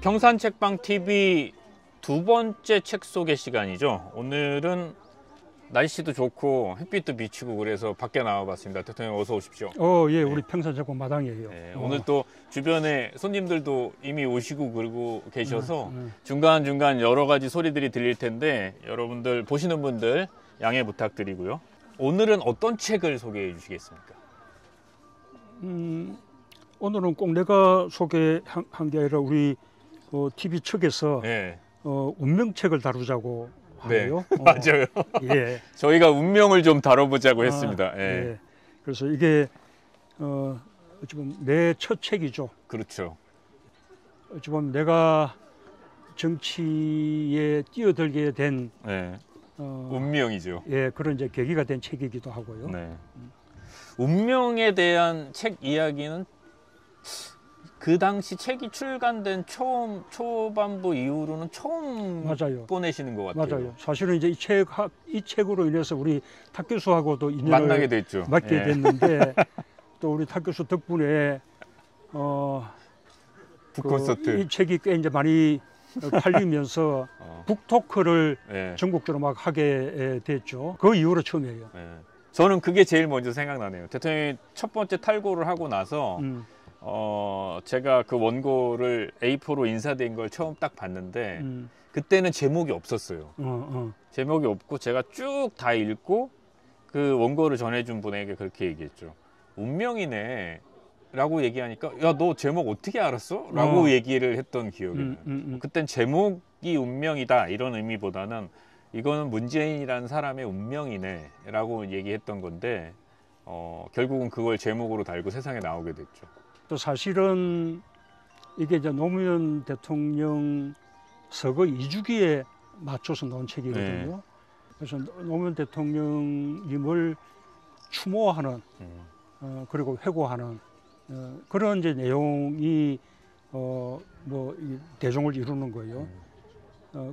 평산책방TV 두 번째 책 소개 시간이죠. 오늘은 날씨도 좋고 햇빛도 비치고 그래서 밖에 나와봤습니다. 대통령 어서 오십시오. 예, 우리 평산책방 마당이에요. 네, 오늘 또 주변에 손님들도 이미 오시고 그러고 계셔서 중간중간 여러 가지 소리들이 들릴 텐데 여러분들 보시는 분들 양해 부탁드리고요. 오늘은 어떤 책을 소개해 주시겠습니까? 오늘은 꼭 내가 소개한 게 아니라 우리 TV 측에서 네. 운명책을 다루자고 하네요. 네, 맞아요. 예. 저희가 운명을 좀 다뤄보자고 했습니다. 예. 예. 그래서 이게 어찌 보면 내 첫 책이죠. 그렇죠. 어찌 보면 내가 정치에 뛰어들게 된 네. 운명이죠. 예, 그런 이제 계기가 된 책이기도 하고요. 네. 운명에 대한 책 이야기는 그 당시 책이 출간된 초반부 이후로는 처음 맞아요. 꺼내시는 것 같아요. 맞아요. 사실은 이제 이 책으로 인해서 우리 탁 교수하고도 인연을 만나게 됐죠. 맺게 예. 됐는데 또 우리 탁 교수 덕분에 북콘서트 이 책이 꽤 이제 많이 팔리면서 북토크를 예. 전국적으로 막 하게 됐죠. 그 이후로 처음이에요. 예. 저는 그게 제일 먼저 생각나네요. 대통령이 첫 번째 탈고를 하고 나서 제가 그 원고를 A4로 인쇄된 걸 처음 딱 봤는데 그때는 제목이 없었어요. 제목이 없고 제가 쭉 다 읽고 그 원고를 전해준 분에게 그렇게 얘기했죠. 운명이네 라고 얘기하니까 야, 너 제목 어떻게 알았어? 라고 얘기를 했던 기억이 나요. 그땐 제목이 운명이다 이런 의미보다는 이거는 문재인이라는 사람의 운명이네 라고 얘기했던 건데 결국은 그걸 제목으로 달고 세상에 나오게 됐죠. 또 사실은 이게 이제 노무현 대통령 서거 2주기에 맞춰서 나온 책이거든요. 네. 그래서 노무현 대통령님을 추모하는 그리고 회고하는 그런 이제 내용이 뭐 대종을 이루는 거예요.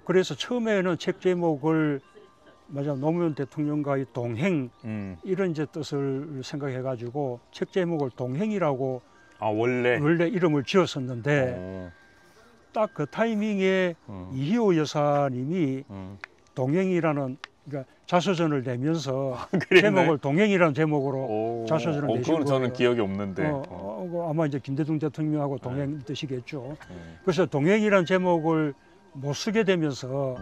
그래서 처음에는 책 제목을 노무현 대통령과의 동행 이런 이제 뜻을 생각해 가지고 책 제목을 동행이라고 원래 이름을 지었었는데 딱 그 타이밍에 이희호 여사님이 동행이라는 그러니까 자서전을 내면서 제목을 동행이라는 제목으로 자서전을 내신 거예요. 그건 저는 기억이 없는데 아마 이제 김대중 대통령하고 동행 뜻이겠죠. 그래서 동행이라는 제목을 못 쓰게 되면서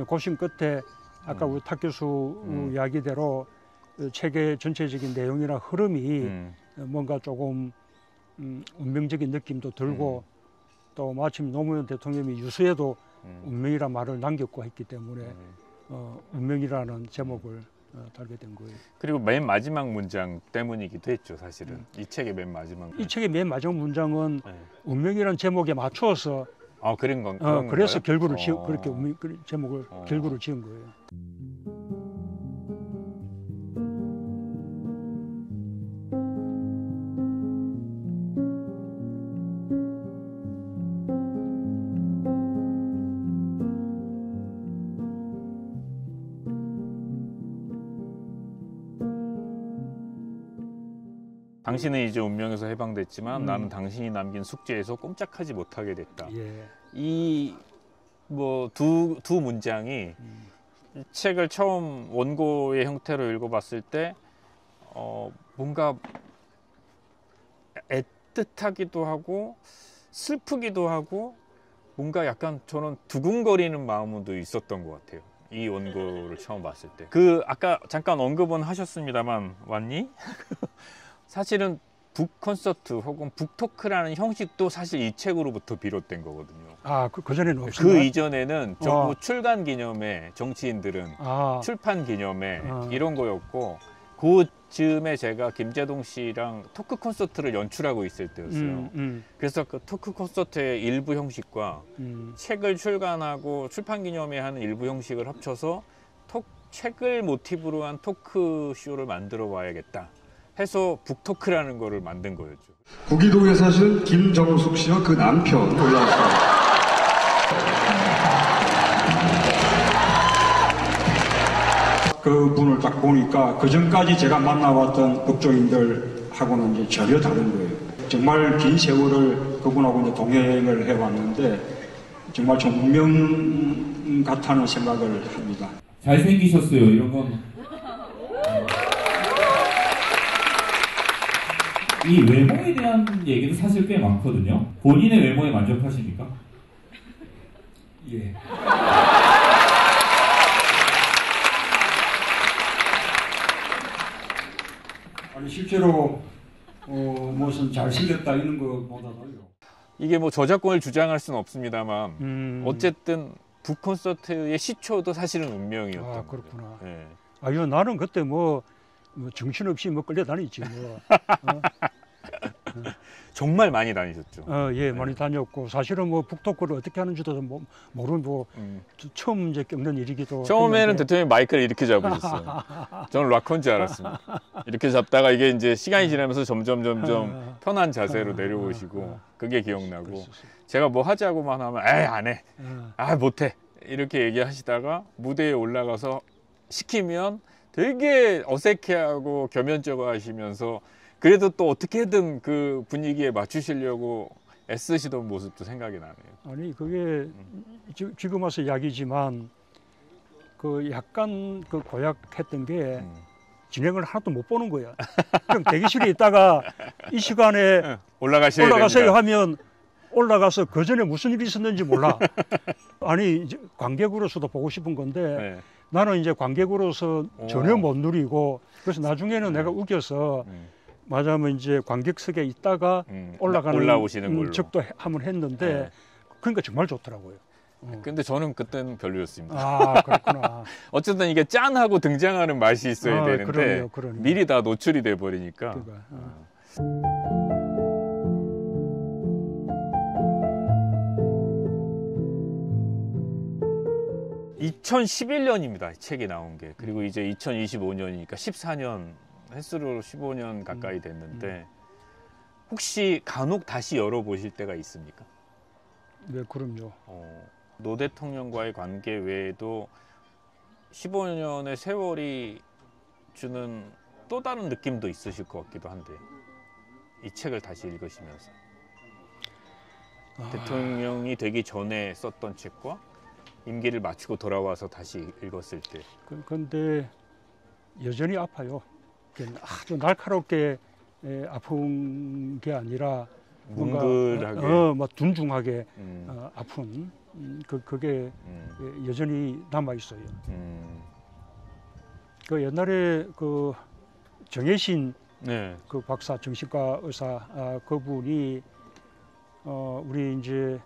고심 끝에 아까 우리 탁 교수 이야기대로 책의 전체적인 내용이나 흐름이 뭔가 조금 운명적인 느낌도 들고 또 마침 노무현 대통령이 유서에도 운명이라는 말을 남겼고 했기 때문에 운명이라는 제목을 달게 된 거예요. 그리고 맨 마지막 문장 때문이기도 했죠, 사실은. 이 책의 맨 마지막 문장. 이 책의 맨 마지막 문장은 운명이라는 제목에 맞추어서 그런 건가요? 그래서 결구를 그렇게 제목을 결구를 지은 거예요. 당신은 이제 운명에서 해방됐지만 나는 당신이 남긴 숙제에서 꼼짝하지 못하게 됐다. 예. 이 뭐 두 문장이 이 책을 처음 원고의 형태로 읽어봤을 때 뭔가 애틋하기도 하고 슬프기도 하고 뭔가 약간 저는 두근거리는 마음도 있었던 것 같아요. 이 원고를 처음 봤을 때. 아까 잠깐 언급은 하셨습니다만 왔니? 사실은 북콘서트 혹은 북토크라는 형식도 사실 이 책으로부터 비롯된 거거든요. 그전에는 없었나요? 그 이전에는 전부 출간 기념회, 정치인들은 출판 기념회 이런 거였고 그 즈음에 제가 김재동 씨랑 토크 콘서트를 연출하고 있을 때였어요. 그래서 그 토크 콘서트의 일부 형식과 책을 출간하고 출판 기념회 하는 일부 형식을 합쳐서 책을 모티브로 한 토크쇼를 만들어 봐야겠다 해서 북토크라는 거를 만든 거였죠. 구기동에 사시는 김정숙 씨와 그 남편 올라왔습니다. 그 분을 딱 보니까 그 전까지 제가 만나왔던 북쪽인들하고는 이제 전혀 다른 거예요. 정말 긴 세월을 그분하고 이제 동행을 해왔는데 정말 좀 운명 같다는 생각을 합니다. 잘생기셨어요. 이런 건. 이 외모에 대한 얘기는 사실 꽤 많거든요. 본인의 외모에 만족하십니까? 예. 아니 실제로 무슨 잘생겼다 이런 것보다도요. 이게 뭐 저작권을 주장할 수는 없습니다만 어쨌든 북 콘서트의 시초도 사실은 운명이었던 아, 그렇구나. 예. 아유, 나는 그때 뭐 정신없이 뭐 끌려다니지 뭐. 정말 많이 다니셨죠. 예, 많이 다녔고 사실은 뭐 북토크를 어떻게 하는지도 모르는 뭐 처음 이제 겪는 일이기도. 처음에는 했는데. 대통령이 마이크를 이렇게 잡으셨어요. 저는 락커인 줄 알았습니다. 이렇게 잡다가 이게 이제 시간이 지나면서 점점 편한 자세로 내려오시고 그게 기억나고 그랬었어요. 제가 뭐 하자고만 하면 에이 안 해. 아 못해. 이렇게 얘기하시다가 무대에 올라가서 시키면 되게 어색해하고 겸연쩍어 하시면서 그래도 또 어떻게든 그 분위기에 맞추시려고 애쓰시던 모습도 생각이 나네요. 아니 그게 지금 와서 이야기지만 그 약간 그 고약했던 게 진행을 하나도 못 보는 거야. 그럼 대기실에 있다가 이 시간에 올라가세요 하면 올라가서 그 전에 무슨 일이 있었는지 몰라. 아니 이제 관객으로서도 보고 싶은 건데 네. 나는 이제 관객으로서 전혀 못 누리고 그래서 나중에는 내가 우겨서 맞아면 이제 관객석에 있다가 올라오시는 걸로 적도 한번 했는데 네. 그러니까 정말 좋더라고요. 근데 저는 그때는 별로였습니다. 아 그렇구나. 어쨌든 이게 짠하고 등장하는 맛이 있어야 되는데 그러네요. 미리 다 노출이 돼 버리니까. 그러니까, 2011년입니다. 책이 나온 게. 그리고 이제 2025년이니까 14년 횟수로 15년 가까이 됐는데 혹시 간혹 다시 열어보실 때가 있습니까? 네, 그럼요. 노 대통령과의 관계 외에도 15년의 세월이 주는 또 다른 느낌도 있으실 것 같기도 한데 이 책을 다시 읽으시면서 대통령이 되기 전에 썼던 책과 임기를 마치고 돌아와서 다시 읽었을 때 그런데 여전히 아파요. 아주 날카롭게 아픈 게 아니라 뭉글하게 막 둔중하게 아픈 그게 여전히 남아 있어요. 그 옛날에 그 정혜신 네. 그 박사 정신과 의사 그분이 우리 이제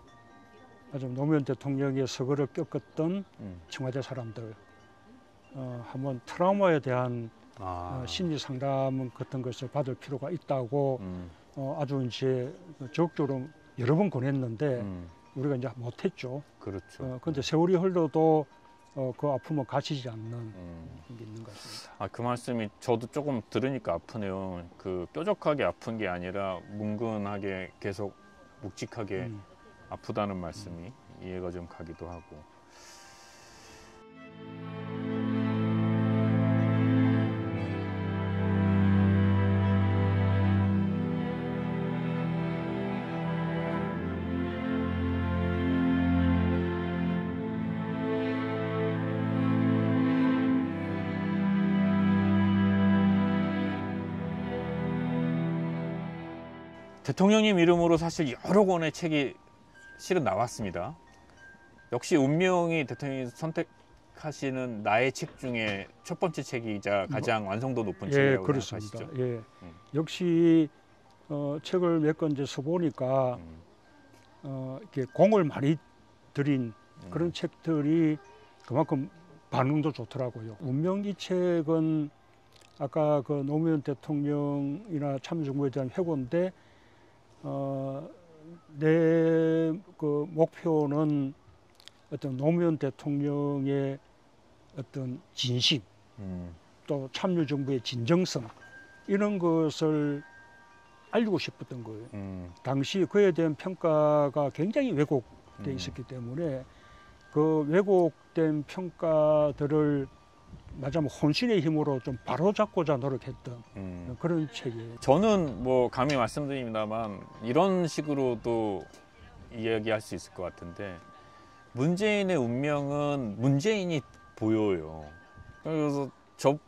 아주 노무현 대통령의 서거를 겪었던 청와대 사람들 한번 트라우마에 대한 심리 상담 같은 것을 받을 필요가 있다고 아주 이제 적극적으로 여러 번 권했는데 우리가 이제 못했죠. 그렇죠. 그런데 세월이 흘러도 그 아픔은 가시지 않는 게 있는 것 같습니다. 그 말씀이 저도 조금 들으니까 아프네요. 그 뾰족하게 아픈 게 아니라 뭉근하게 계속 묵직하게 아프다는 말씀이 이해가 좀 가기도 하고. 대통령님 이름으로 사실 여러 권의 책이 실은 나왔습니다. 역시 운명이 대통령이 선택하시는 나의 책 중에 첫 번째 책이자 가장 완성도 높은 책이라고 그렇습니다. 생각하시죠? 예, 역시 책을 몇 권 이제 써보니까 이렇게 공을 많이 들인 그런 책들이 그만큼 반응도 좋더라고요. 운명 이 책은 아까 그 노무현 대통령이나 참여정부에 대한 회고인데 내 그 목표는 어떤 노무현 대통령의 어떤 진심, 또 참여정부의 진정성 이런 것을 알리고 싶었던 거예요. 당시 그에 대한 평가가 굉장히 왜곡돼 있었기 때문에 그 왜곡된 평가들을 말하자면 혼신의 힘으로 좀 바로잡고자 노력했던 그런 책이에요. 저는 뭐 감히 말씀드립니다만 이런 식으로도 이야기할 수 있을 것 같은데 문재인의 운명은 문재인이 보여요. 그래서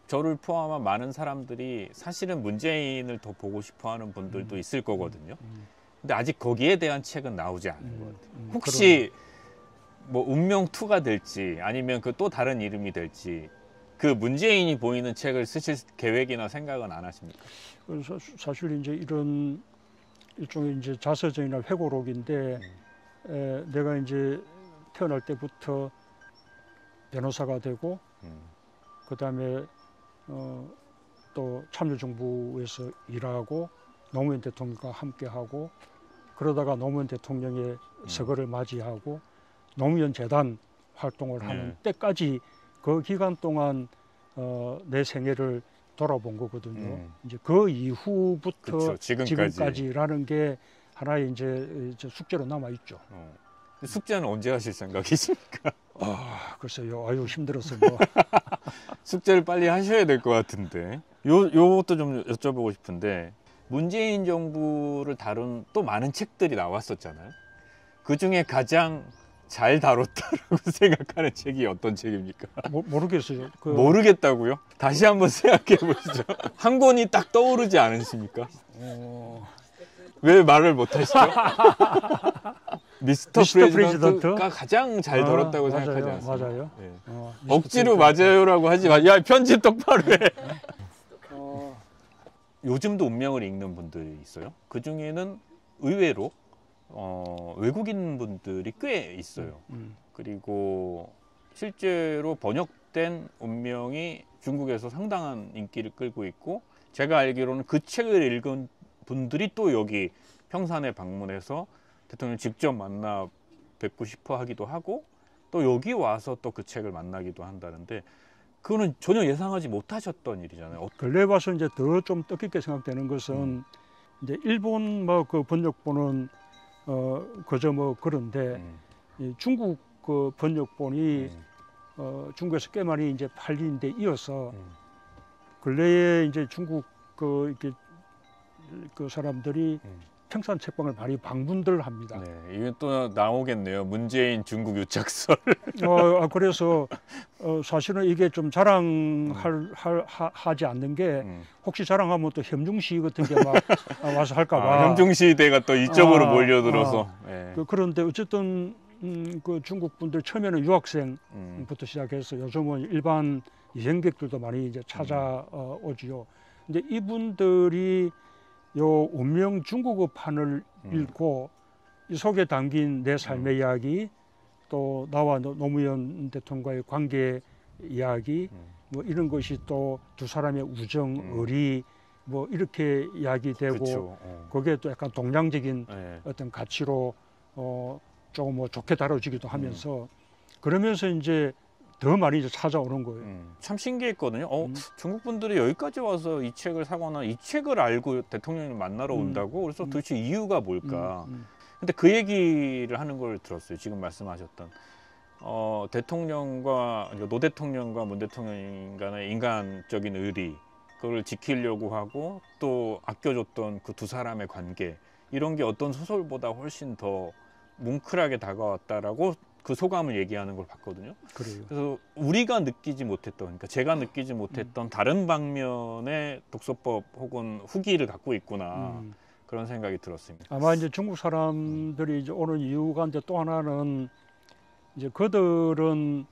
저를 포함한 많은 사람들이 사실은 문재인을 더 보고 싶어하는 분들도 있을 거거든요. 근데 아직 거기에 대한 책은 나오지 않은 것 같아요. 혹시 뭐 운명 2가 될지 아니면 그 또 다른 이름이 될지 그 문재인이 보이는 책을 쓰실 계획이나 생각은 안 하십니까? 그래서 사실 이제 이런 일종의 이제 자서전이나 회고록인데 내가 이제 태어날 때부터 변호사가 되고 그다음에 또 참여정부에서 일하고 노무현 대통령과 함께하고 그러다가 노무현 대통령의 서거를 맞이하고 노무현 재단 활동을 하는 때까지 그 기간 동안 내 생애를 돌아본 거거든요. 이제 그 이후부터 그쵸, 지금까지라는 게 하나의 이제 숙제로 남아 있죠. 숙제는 언제 하실 생각이십니까? 글쎄요. 아유 힘들었어 뭐. 숙제를 빨리 하셔야 될 것 같은데. 요것도 좀 여쭤보고 싶은데 문재인 정부를 다룬 또 많은 책들이 나왔었잖아요. 그 중에 가장 잘 다뤘다라고 생각하는 책이 어떤 책입니까? 모르겠어요. 모르겠다고요? 다시 한번 생각해 보시죠. 한 권이 딱 떠오르지 않으십니까? 왜 말을 못 하시죠? 미스터 프레지던트가 가장 잘 다뤘다고 생각하지 않습니까? 맞아요. 네. 억지로 맞아요라고 하지 마. 야, 편집 똑바로 해. 요즘도 운명을 읽는 분들이 있어요. 그 중에는 의외로 외국인 분들이 꽤 있어요. 그리고 실제로 번역된 운명이 중국에서 상당한 인기를 끌고 있고 제가 알기로는 그 책을 읽은 분들이 또 여기 평산에 방문해서 대통령 직접 만나 뵙고 싶어 하기도 하고 또 여기 와서 또 그 책을 만나기도 한다는데 그거는 전혀 예상하지 못하셨던 일이잖아요. 근래 와서 이제 더 좀 뜻깊게 생각되는 것은 이제 일본 뭐 그 번역본은 그저 뭐 그런데 이 중국 그 번역본이 중국에서 꽤 많이 이제 팔린 데 이어서 근래에 이제 중국 이렇게 그 사람들이 평산 책방을 많이 방문들 합니다. 네, 이게 또 나오겠네요. 문재인 중국 유착설. 그래서 사실은 이게 좀 자랑하지 않는 게 혹시 자랑하면 또 현중시 같은 게 막 와서 할까봐. 현중시대가 또 이쪽으로 몰려들어서. 네. 그런데 어쨌든 그 중국 분들 처음에는 유학생부터 시작해서 요즘은 일반 여행객들도 많이 이제 찾아오지요. 근데 이분들이 요 운명 중국어판을 읽고 이 속에 담긴 내 삶의 이야기 또 나와 노무현 대통령과의 관계 이야기 뭐 이런 것이 또 두 사람의 우정, 의리 뭐 이렇게 이야기되고 거기에 또 약간 동양적인 어떤 가치로 조금 뭐 좋게 다뤄지기도 하면서 그러면서 이제 더 많이 이제 찾아오는 거예요. 참 신기했거든요. 중국 분들이 여기까지 와서 이 책을 사거나 이 책을 알고 대통령을 만나러 온다고. 그래서 도대체 이유가 뭘까? 근데 그 얘기를 하는 걸 들었어요. 지금 말씀하셨던 대통령과 노 대통령과 문 대통령 간의 인간적인 의리 그걸 지키려고 하고 또 아껴줬던 그 두 사람의 관계 이런 게 어떤 소설보다 훨씬 더 뭉클하게 다가왔다라고 그 소감을 얘기하는 걸 봤거든요. 그래서 우리가 느끼지 못했던, 그러니까 제가 느끼지 못했던 다른 방면의 독서법 혹은 후기를 갖고 있구나 그런 생각이 들었습니다. 아마 이제 중국 사람들이 이제 오는 이유가 이제 또 하나는 이제 그들은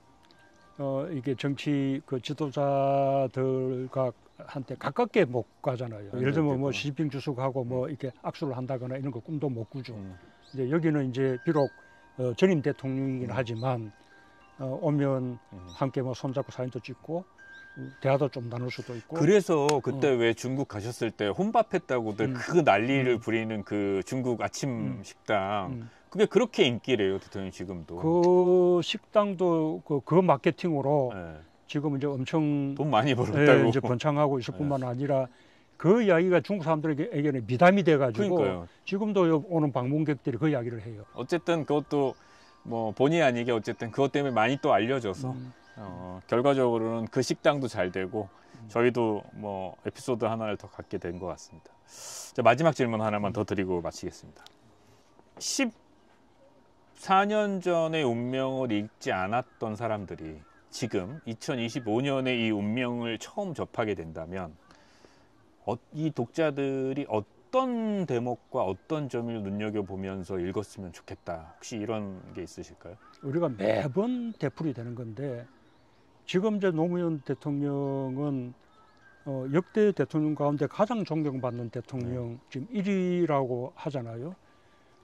이게 정치 그 지도자들과 한테 가깝게 못 가잖아요. 예를 들면 뭐 시진핑 주석하고 뭐 이렇게 악수를 한다거나 이런 거 꿈도 못 꾸죠. 이제 여기는 이제 비록 전임 대통령이긴 하지만 오면 함께 뭐 손잡고 사진도 찍고 대화도 좀 나눌 수도 있고. 그래서 그때 왜 중국 가셨을 때 혼밥했다고들 그 난리를 부리는 그 중국 아침 식당 그게 그렇게 인기래요, 대통령 지금도. 그 식당도 그 마케팅으로 지금 이제 엄청 돈 많이 벌었다고 이제 번창하고 있을 뿐만 아니라 그 이야기가 중국 사람들에게는 미담이 돼가지고 그러니까요. 지금도 오는 방문객들이 그 이야기를 해요. 어쨌든 그것도 뭐 본의 아니게 어쨌든 그것 때문에 많이 또 알려져서 결과적으로는 그 식당도 잘 되고 저희도 뭐 에피소드 하나를 더 갖게 된 것 같습니다. 자, 마지막 질문 하나만 더 드리고 마치겠습니다. 14년 전의 운명을 읽지 않았던 사람들이 지금 2025년에 이 운명을 처음 접하게 된다면 이 독자들이 어떤 대목과 어떤 점을 눈여겨보면서 읽었으면 좋겠다. 혹시 이런 게 있으실까요? 우리가 매번 되풀이 되는 건데 지금 이제 노무현 대통령은 역대 대통령 가운데 가장 존경받는 대통령 지금 1위라고 하잖아요.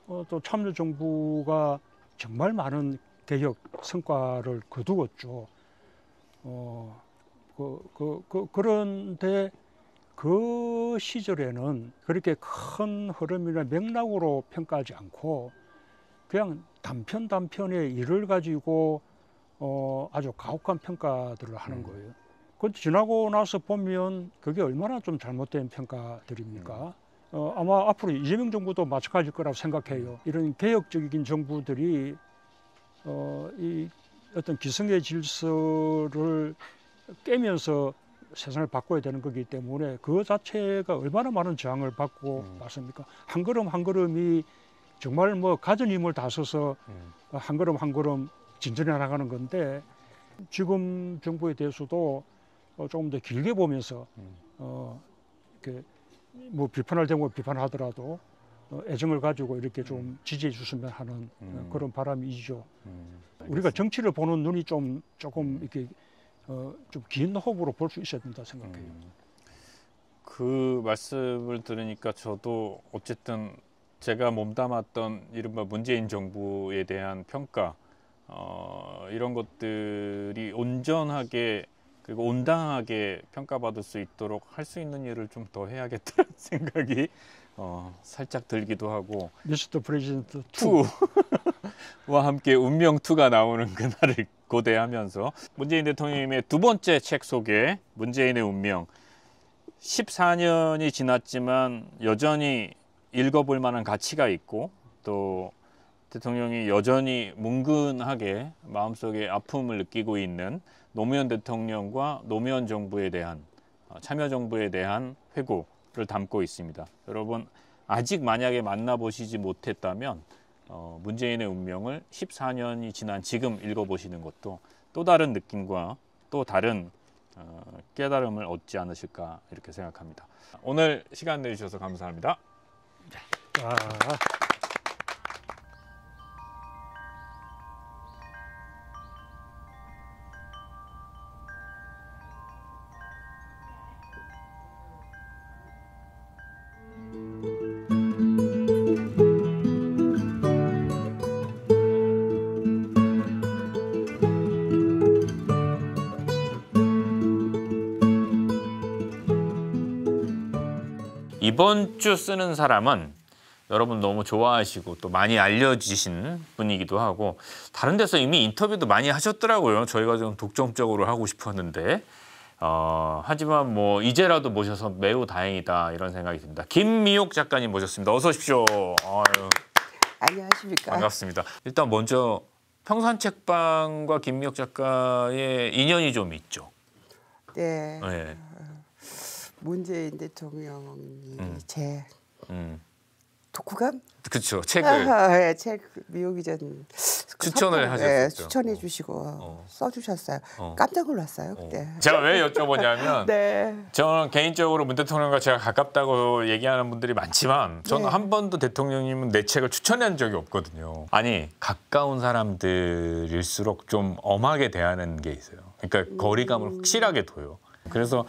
또 참여정부가 정말 많은 개혁 성과를 거두었죠. 그런데 그 시절에는 그렇게 큰 흐름이나 맥락으로 평가하지 않고 그냥 단편의 일을 가지고 아주 가혹한 평가들을 하는 거예요. 그 지나고 나서 보면 그게 얼마나 좀 잘못된 평가들입니까? 아마 앞으로 이재명 정부도 마찬가지일 거라고 생각해요. 이런 개혁적인 정부들이 이 어떤 기성의 질서를 깨면서 세상을 바꿔야 되는 거기 때문에 그 자체가 얼마나 많은 저항을 받고 맞습니까? 한 걸음 한 걸음이 정말 뭐 가진 힘을 다 써서 한 걸음 한 걸음 진전해 나가는 건데 지금 정부에 대해서도 조금 더 길게 보면서 이렇게 뭐 비판할 대목을 비판하더라도 애정을 가지고 이렇게 좀 지지해 줬으면 하는 그런 바람이죠. 우리가 정치를 보는 눈이 조금 이렇게 좀 긴 호흡으로 볼 수 있어야 된다 생각해요. 그 말씀을 들으니까 저도 어쨌든 제가 몸담았던 이른바 문재인 정부에 대한 평가 이런 것들이 온전하게 그리고 온당하게 평가받을 수 있도록 할 수 있는 일을 좀 더 해야겠다는 생각이 살짝 들기도 하고 미스터 프레지던트 2와 함께 운명 2가 나오는 그날을 고대하면서 문재인 대통령님의 두 번째 책 소개 문재인의 운명 14년이 지났지만 여전히 읽어볼 만한 가치가 있고 또 대통령이 여전히 뭉근하게 마음속에 아픔을 느끼고 있는 노무현 대통령과 노무현 정부에 대한 참여정부에 대한 회고를 담고 있습니다. 여러분 아직 만약에 만나보시지 못했다면 문재인의 운명을 14년이 지난 지금 읽어보시는 것도 또 다른 느낌과 또 다른 깨달음을 얻지 않으실까 이렇게 생각합니다. 오늘 시간 내주셔서 감사합니다. 이번 주 쓰는 사람은 여러분 너무 좋아하시고 또 많이 알려지신 분이기도 하고 다른 데서 이미 인터뷰도 많이 하셨더라고요. 저희가 좀 독점적으로 하고 싶었는데 하지만 뭐 이제라도 모셔서 매우 다행이다 이런 생각이 듭니다. 김미옥 작가님 모셨습니다. 어서 오십시오. 아유, 안녕하십니까. 반갑습니다. 일단 먼저 평산책방과 김미옥 작가의 인연이 좀 있죠. 네. 네. 문재인 대통령이 제 독후감? 그렇죠. 책을 네, 책 미용이 전 추천을 하셨죠. 추천해 주시고 써주셨어요. 깜짝 놀랐어요 그때. 제가 왜 여쭤보냐면 네. 저는 개인적으로 문 대통령과 제가 가깝다고 얘기하는 분들이 많지만 저는 네. 한 번도 대통령님은 내 책을 추천한 적이 없거든요. 아니 가까운 사람들일수록 좀 엄하게 대하는 게 있어요. 그러니까 거리감을 확실하게 둬요. 그래서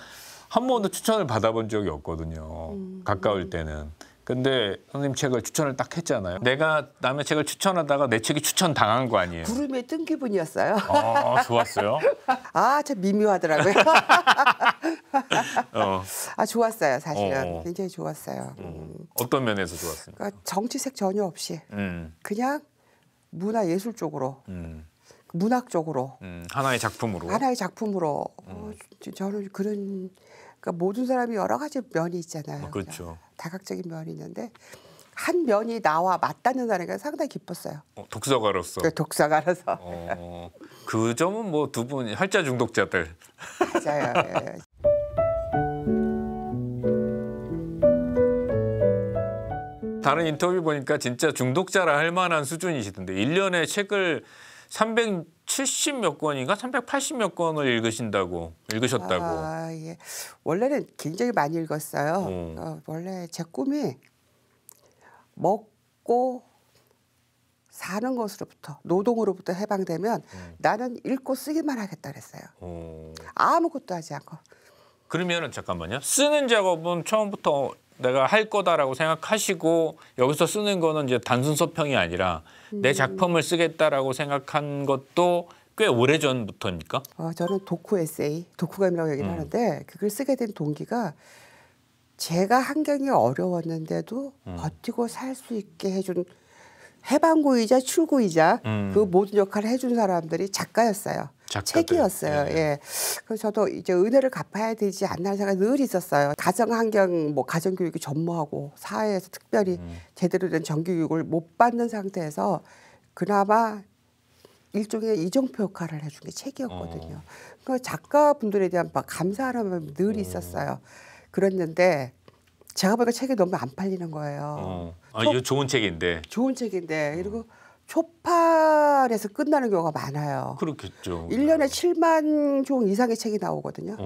한 번도 추천을 받아본 적이 없거든요. 가까울 때는. 근데 선생님 책을 추천을 딱 했잖아요. 내가 남의 책을 추천하다가 내 책이 추천당한 거 아니에요. 구름에 뜬 기분이었어요. 좋았어요. 아, 참 미묘하더라고요. 아, 좋았어요. 사실은 굉장히 좋았어요. 어떤 면에서 좋았습니까? 그러니까 정치색 전혀 없이 그냥 문화 예술 쪽으로 문학 쪽으로 하나의 작품으로 저는 그런 그러니까 모든 사람이 여러 가지 면이 있잖아요. 그렇죠. 다각적인 면이 있는데 한 면이 나와 맞닿는다는 게 상당히 기뻤어요. 독서가로서. 네, 독서가라서. 그 점은 뭐 두 분이 활자 중독자들. 맞아요. 예. 다른 인터뷰 보니까 진짜 중독자라 할 만한 수준이시던데 1년에 책을 370몇 권인가 380몇 권을 읽으셨다고. 아, 예. 원래는 굉장히 많이 읽었어요. 원래 제 꿈이 먹고 사는 것으로부터 노동으로부터 해방되면 나는 읽고 쓰기만 하겠다 그랬어요. 아무것도 하지 않고. 그러면은 잠깐만요. 쓰는 작업은 처음부터 내가 할 거다라고 생각하시고 여기서 쓰는 거는 이제 단순 서평이 아니라 내 작품을 쓰겠다라고 생각한 것도 꽤 오래전부터입니까? 저는 도쿠 에세이, 도쿠감이라고 얘기를 하는데 그걸 쓰게 된 동기가 제가 환경이 어려웠는데도 버티고 살 수 있게 해준 해방구이자 출구이자 그 모든 역할을 해준 사람들이 작가였어요. 책이었어요. 네. 예. 그래서 저도 이제 은혜를 갚아야 되지 않나 생각이 늘 있었어요. 가정 환경, 뭐 가정 교육이 전무하고 사회에서 특별히 제대로 된 정규교육을 못 받는 상태에서 그나마 일종의 이정표 역할을 해준 게 책이었거든요. 그 작가분들에 대한 막 감사하는 마음이 늘 있었어요. 그랬는데 제가 보니까 책이 너무 안 팔리는 거예요. 이거 좋은 책인데. 좋은 책인데 그리고 초판에서 끝나는 경우가 많아요. 그렇겠죠. 1년에 7만 종 이상의 책이 나오거든요.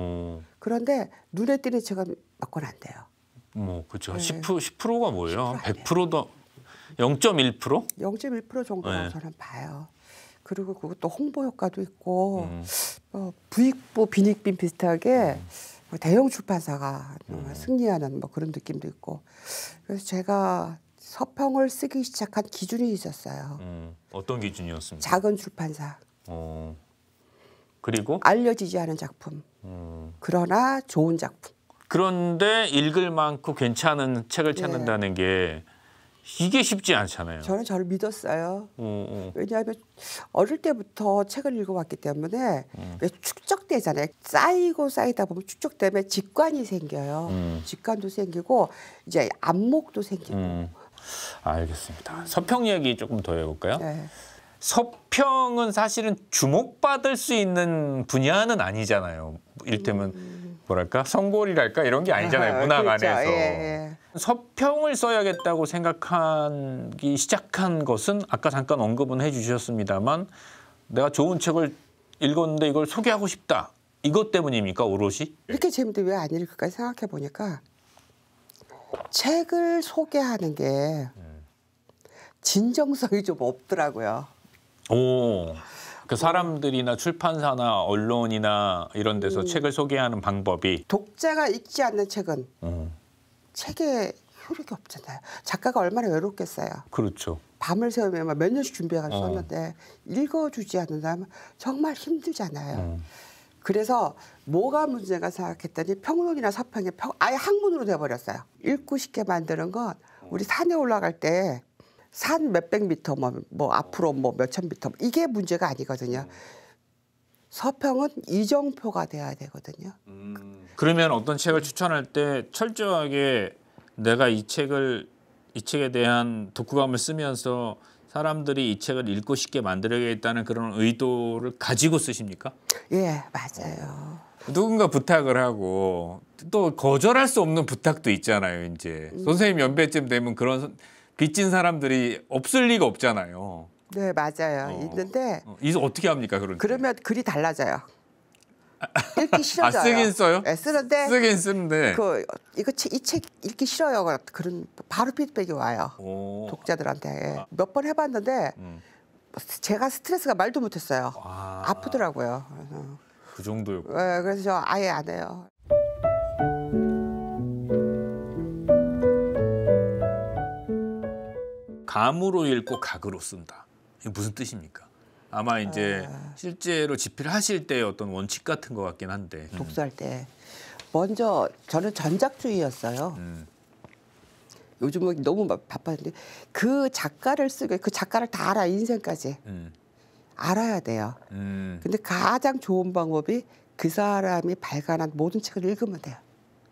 그런데 눈에 띄는 책은 몇 권 안 돼요. 뭐 그렇죠. 네. 10%가 뭐예요? 10% 100%도 0.1%? 0.1% 정도라고 네. 저는 봐요. 그리고 그것도 홍보 효과도 있고 부익부 빈익빈 비슷하게 대형 출판사가 승리하는 뭐 그런 느낌도 있고 그래서 제가 서평을 쓰기 시작한 기준이 있었어요. 어떤 기준이었습니까? 작은 출판사. 그리고 알려지지 않은 작품. 그러나 좋은 작품. 그런데 읽을 많고 괜찮은 책을 찾는다는 게 이게 쉽지 않잖아요. 저는 저를 믿었어요. 왜냐하면 어릴 때부터 책을 읽어왔기 때문에 왜 축적되잖아요. 쌓이고 쌓이다 보면 축적되면 직관이 생겨요. 직관도 생기고 이제 안목도 생기고. 알겠습니다. 서평 이야기 조금 더 해볼까요? 네. 서평은 사실은 주목받을 수 있는 분야는 아니잖아요. 이를테면 뭐랄까 성골이랄까 이런 게 아니잖아요. 문학 그렇죠. 안에서. 예. 서평을 써야겠다고 생각하기 시작한 것은 아까 잠깐 언급은 해주셨습니다만 내가 좋은 책을 읽었는데 이걸 소개하고 싶다. 이것 때문입니까 오롯이? 이렇게 재밌는데 왜 안 읽을까 생각해 보니까 책을 소개하는 게 진정성이 좀 없더라고요. 그 사람들이나 출판사나 언론이나 이런 데서 책을 소개하는 방법이 독자가 읽지 않는 책은 책에 효력이 없잖아요. 작가가 얼마나 외롭겠어요. 그렇죠. 밤을 새우며 몇 년씩 준비해가지고 썼는데 읽어주지 않는다면 정말 힘들잖아요. 그래서 뭐가 문제가 생각했더니 평론이나 서평이 아예 학문으로 돼버렸어요. 읽고 싶게 만드는 건 우리 산에 올라갈 때 산 몇백 미터 뭐 앞으로 뭐 몇천 미터 이게 문제가 아니거든요. 서평은 이정표가 돼야 되거든요. 그러면 어떤 책을 추천할 때 철저하게 내가 이 책에 대한 독후감을 쓰면서 사람들이 이 책을 읽고 싶게 만들어야겠다는 그런 의도를 가지고 쓰십니까? 예, 맞아요. 누군가 부탁을 하고 또 거절할 수 없는 부탁도 있잖아요. 이제 선생님 연배쯤 되면 그런 빚진 사람들이 없을 리가 없잖아요. 네, 맞아요. 있는데 이제 어떻게 합니까? 그러면 글이 달라져요. 읽기 싫어져요. 쓰긴 써요? 네, 쓰는데 쓰긴 쓰는데 이 책 읽기 싫어요. 그런 바로 피드백이 와요. 독자들한테 몇 번 해봤는데 제가 스트레스가 말도 못했어요. 아프더라고요. 그 정도였고. 네, 그래서 저 아예 안 해요. 감으로 읽고 각으로 쓴다. 이게 무슨 뜻입니까? 아마 이제 실제로 집필 하실 때 어떤 원칙 같은 것 같긴 한데. 독서할 때 먼저 저는 전작주의였어요. 요즘은 너무 바빴는데 그 작가를 쓰고 그 작가를 다 알아 인생까지 알아야 돼요. 근데 가장 좋은 방법이 그 사람이 발간한 모든 책을 읽으면 돼요.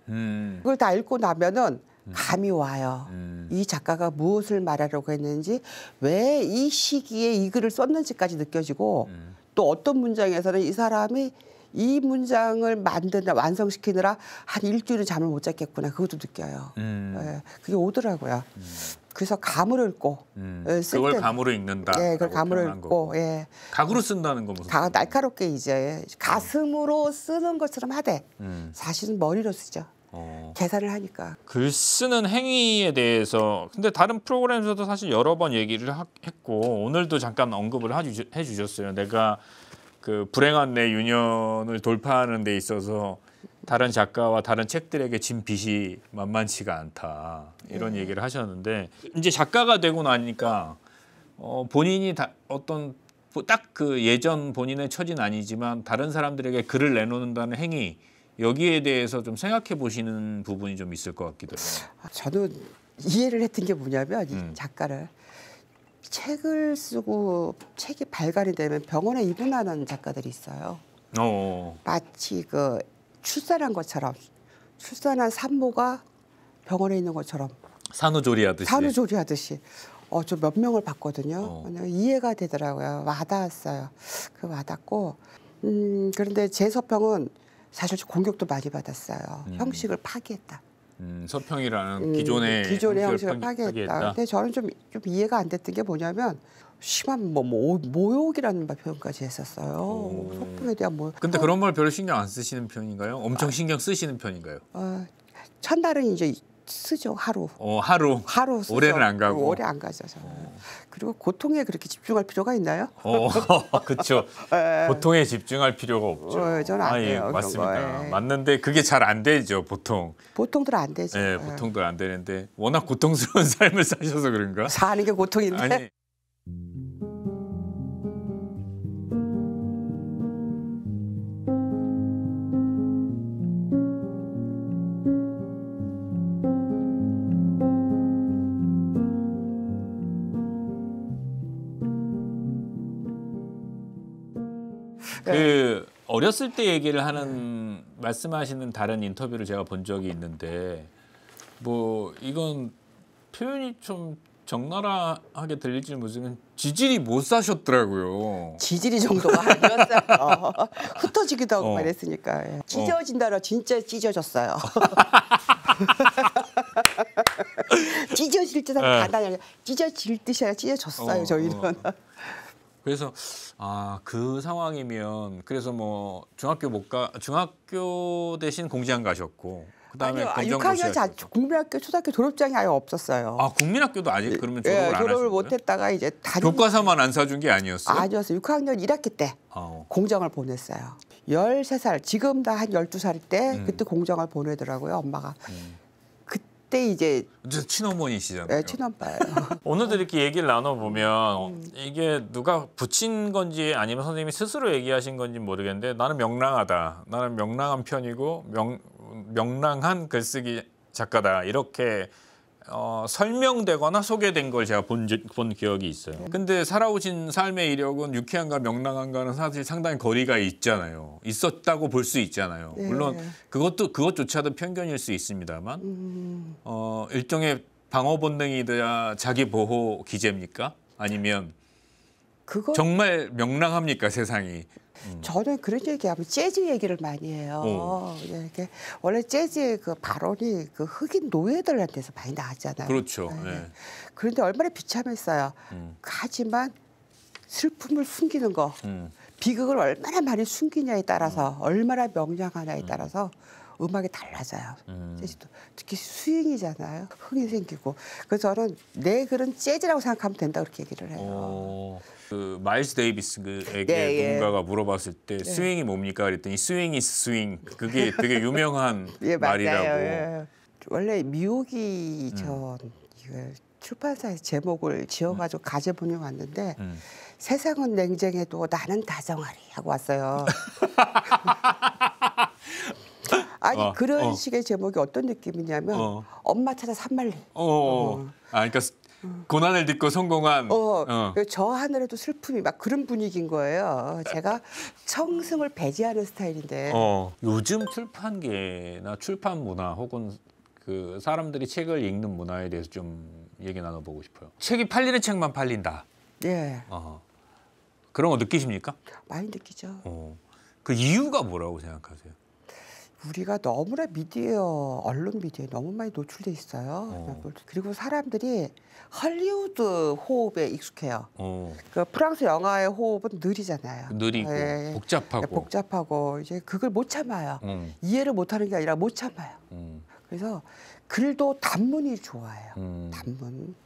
그걸 다 읽고 나면은 감이 와요. 이 작가가 무엇을 말하려고 했는지, 왜 이 시기에 이 글을 썼는지까지 느껴지고, 또 어떤 문장에서는 이 사람이 이 문장을 만드느라, 완성시키느라 한 일주일은 잠을 못 잤겠구나, 그것도 느껴요. 예, 그게 오더라고요. 그래서 감을 읽고 그걸 감으로 읽는다. 예, 그걸 감으로 읽고, 예. 각으로 쓴다는 건 무슨 가, 날카롭게 이제 가슴으로 쓰는 것처럼 하되 사실은 머리로 쓰죠. 계산을 하니까. 글 쓰는 행위에 대해서 근데 다른 프로그램에서도 사실 여러 번 얘기를 했고 오늘도 잠깐 언급을 해주셨어요. 내가 그 불행한 내 유년을 돌파하는 데 있어서 다른 작가와 다른 책들에게 진 빚이 만만치가 않다 이런 얘기를 하셨는데 이제 작가가 되고 나니까 본인이 어떤 딱 그 예전 본인의 처지는 아니지만 다른 사람들에게 글을 내놓는다는 행위 여기에 대해서 좀 생각해 보시는 부분이 좀 있을 것 같기도 해요. 저는 이해를 했던 게 뭐냐면 이 작가를 책을 쓰고 책이 발간이 되면 병원에 입원하는 작가들이 있어요. 마치 그 출산한 것처럼 출산한 산모가 병원에 있는 것처럼 산후조리하듯이 저 몇 명을 봤거든요. 이해가 되더라고요. 와닿았어요. 그 와닿고 그런데 제 서평은 사실 공격도 많이 받았어요. 형식을 파기했다. 서평이라는 기존의 형식을 파기했다. 근데 저는 좀 이해가 안 됐던 게 뭐냐면 심한 모욕이라는 표현까지 했었어요. 서평에 대한 모욕. 근데 그런 말 별로 신경 안 쓰시는 편인가요? 엄청 신경 쓰시는 편인가요? 첫날은 이제 쓰죠. 하루 쓰죠. 올해는 안 가고. 오래 안 가죠. 저는. 그리고 고통에 그렇게 집중할 필요가 있나요? 그렇죠. 고통에 집중할 필요가 없죠. 저는 안 돼요. 맞습니다. 맞는데 그게 잘 안 되죠. 보통들 안 되죠. 네, 보통들 안 되는데 워낙 고통스러운 삶을 사셔서 그런가? 사는 게 고통인데. 아니. 그 어렸을 때 얘기를 하는 말씀하시는 다른 인터뷰를 제가 본 적이 있는데 뭐 이건 표현이 좀 적나라하게 들릴지 모르지만 지질이 못 사셨더라고요. 지질이 정도가 아니었어요. 흩어지기도 하고 말했으니까. 찢어진다라 진짜 찢어졌어요. 찢어질 듯 간단하게 찢어질 듯이 아니라 찢어졌어요. 저희는. 그래서 그 상황이면 그래서 뭐 중학교 대신 공지한 가셨고 그다음에 아니요, 6학년 국민학교 초등학교 졸업장이 아예 없었어요. 국민학교도 아직 그러면 졸업을 안 하신 졸업을 거예요? 못했다가 이제 교과서만 안 사준 게 아니었어요? 아니었어요. 6학년 1학기 때 공정을 보냈어요. 13살 지금 다 한 12살 때 그때 공정을 보내더라고요. 엄마가. 그때 이제 친어머니시잖아요. 네, 친엄마예요. 오늘도 이렇게 얘기를 나눠보면 이게 누가 붙인 건지 아니면 선생님이 스스로 얘기하신 건지 모르겠는데 나는 명랑하다. 나는 명랑한 편이고 명랑한 글쓰기 작가다. 이렇게 설명되거나 소개된 걸 제가 본 기억이 있어요. 근데 살아오신 삶의 이력은 유쾌한가 명랑한가는 사실 상당히 거리가 있잖아요. 있었다고 볼 수 있잖아요. 물론 그것조차도 편견일 수 있습니다만 일종의 방어 본능이자 자기 보호 기제입니까? 아니면 정말 명랑합니까 세상이? 저는 그런 얘기하면 재즈 얘기를 많이 해요. 이렇게 원래 재즈의 그 발언이 그 흑인 노예들한테서 많이 나왔잖아요. 그렇죠. 네. 그런데 얼마나 비참했어요. 하지만 슬픔을 숨기는 거, 비극을 얼마나 많이 숨기냐에 따라서 얼마나 명량하냐에 따라서 음악이 달라져요. 재즈도 특히 스윙이잖아요. 흥이 생기고. 그래서 저는 내 글은 재즈라고 생각하면 된다 그렇게 얘기를 해요. 그 마일스 데이비스에게 누군가가 물어봤을 때 스윙이 뭡니까? 그랬더니 스윙 이즈 스윙. 그게 되게 유명한 말이라고. 원래 미오기 전 출판사에서 제목을 지어가지고 가져보니 왔는데 세상은 냉정해도 나는 다정하리 하고 왔어요. 아니 그런 식의 제목이 어떤 느낌이냐면 엄마 찾아 산말리. 그러니까 고난을 딛고 성공한. 저 하늘에도 슬픔이 막 그런 분위기인 거예요. 제가 청승을 배제하는 스타일인데. 요즘 출판계나 출판 문화 혹은 그 사람들이 책을 읽는 문화에 대해서 좀 얘기 나눠보고 싶어요. 책이 팔리는 책만 팔린다. 예. 그런 거 느끼십니까? 많이 느끼죠. 그 이유가 뭐라고 생각하세요? 우리가 너무나 언론 미디어에 너무 많이 노출돼 있어요. 그리고 사람들이 헐리우드 호흡에 익숙해요. 그 프랑스 영화의 호흡은 느리잖아요. 느리고 복잡하고 이제 그걸 못 참아요. 이해를 못하는 게 아니라 못 참아요. 그래서 글도 단문이 좋아요. 단문.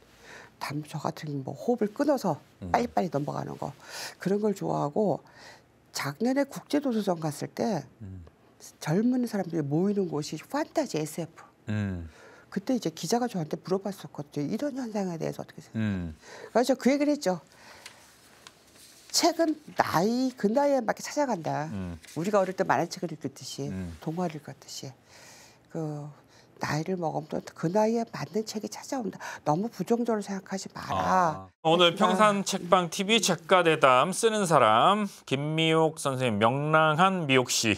저 같은 뭐 호흡을 끊어서 빨리빨리 넘어가는 거 그런 걸 좋아하고 작년에 국제도서관 갔을 때 젊은 사람들이 모이는 곳이 판타지 SF. 그때 이제 기자가 저한테 물어봤었거든요. 이런 현상에 대해서 어떻게 생각해요? 그래서 그 얘기를 했죠. 책은 그 나이에 맞게 찾아간다. 우리가 어릴 때 만화책을 읽듯이 동화를 읽었듯이 그 나이를 먹으면 또 그 나이에 맞는 책이 찾아온다. 너무 부정적으로 생각하지 마라. 오늘 평산 책방 TV 책가대담 쓰는 사람 김미옥 선생님, 명랑한 미옥 씨,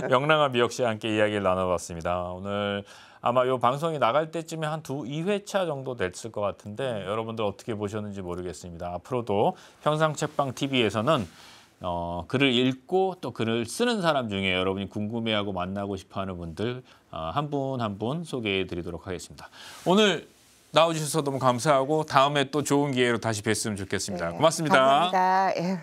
명랑한 미옥 씨와 함께 이야기를 나눠봤습니다. 오늘 아마 이 방송이 나갈 때쯤에 한 2회차 정도 됐을 것 같은데 여러분들 어떻게 보셨는지 모르겠습니다. 앞으로도 평산 책방 TV에서는 글을 읽고 또 글을 쓰는 사람 중에 여러분이 궁금해하고 만나고 싶어하는 분들 한 분 한 분 소개해드리도록 하겠습니다. 오늘 나와주셔서 너무 감사하고 다음에 또 좋은 기회로 다시 뵀으면 좋겠습니다. 네, 고맙습니다. 감사합니다. 예.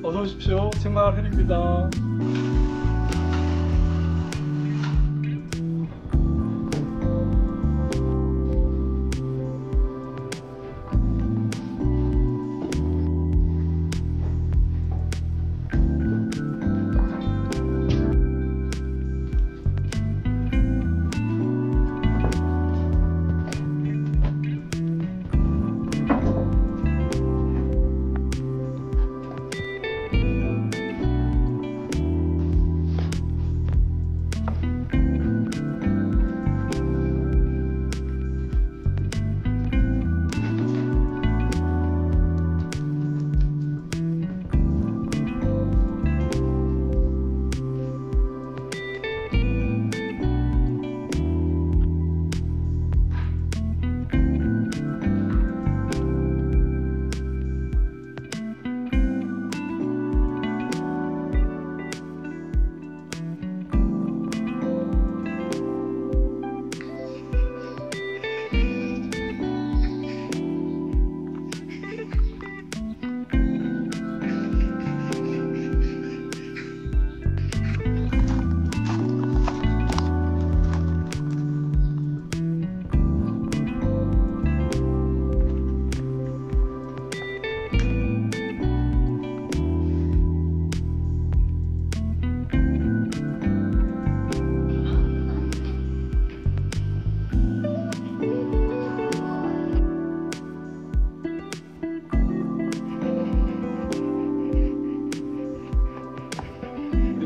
어서 오십시오. 책마을 혜리입니다.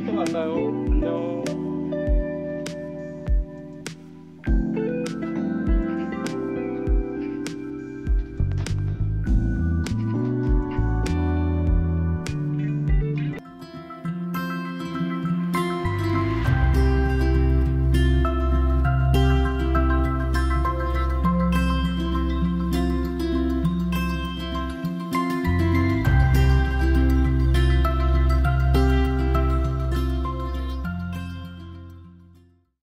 또 만나요.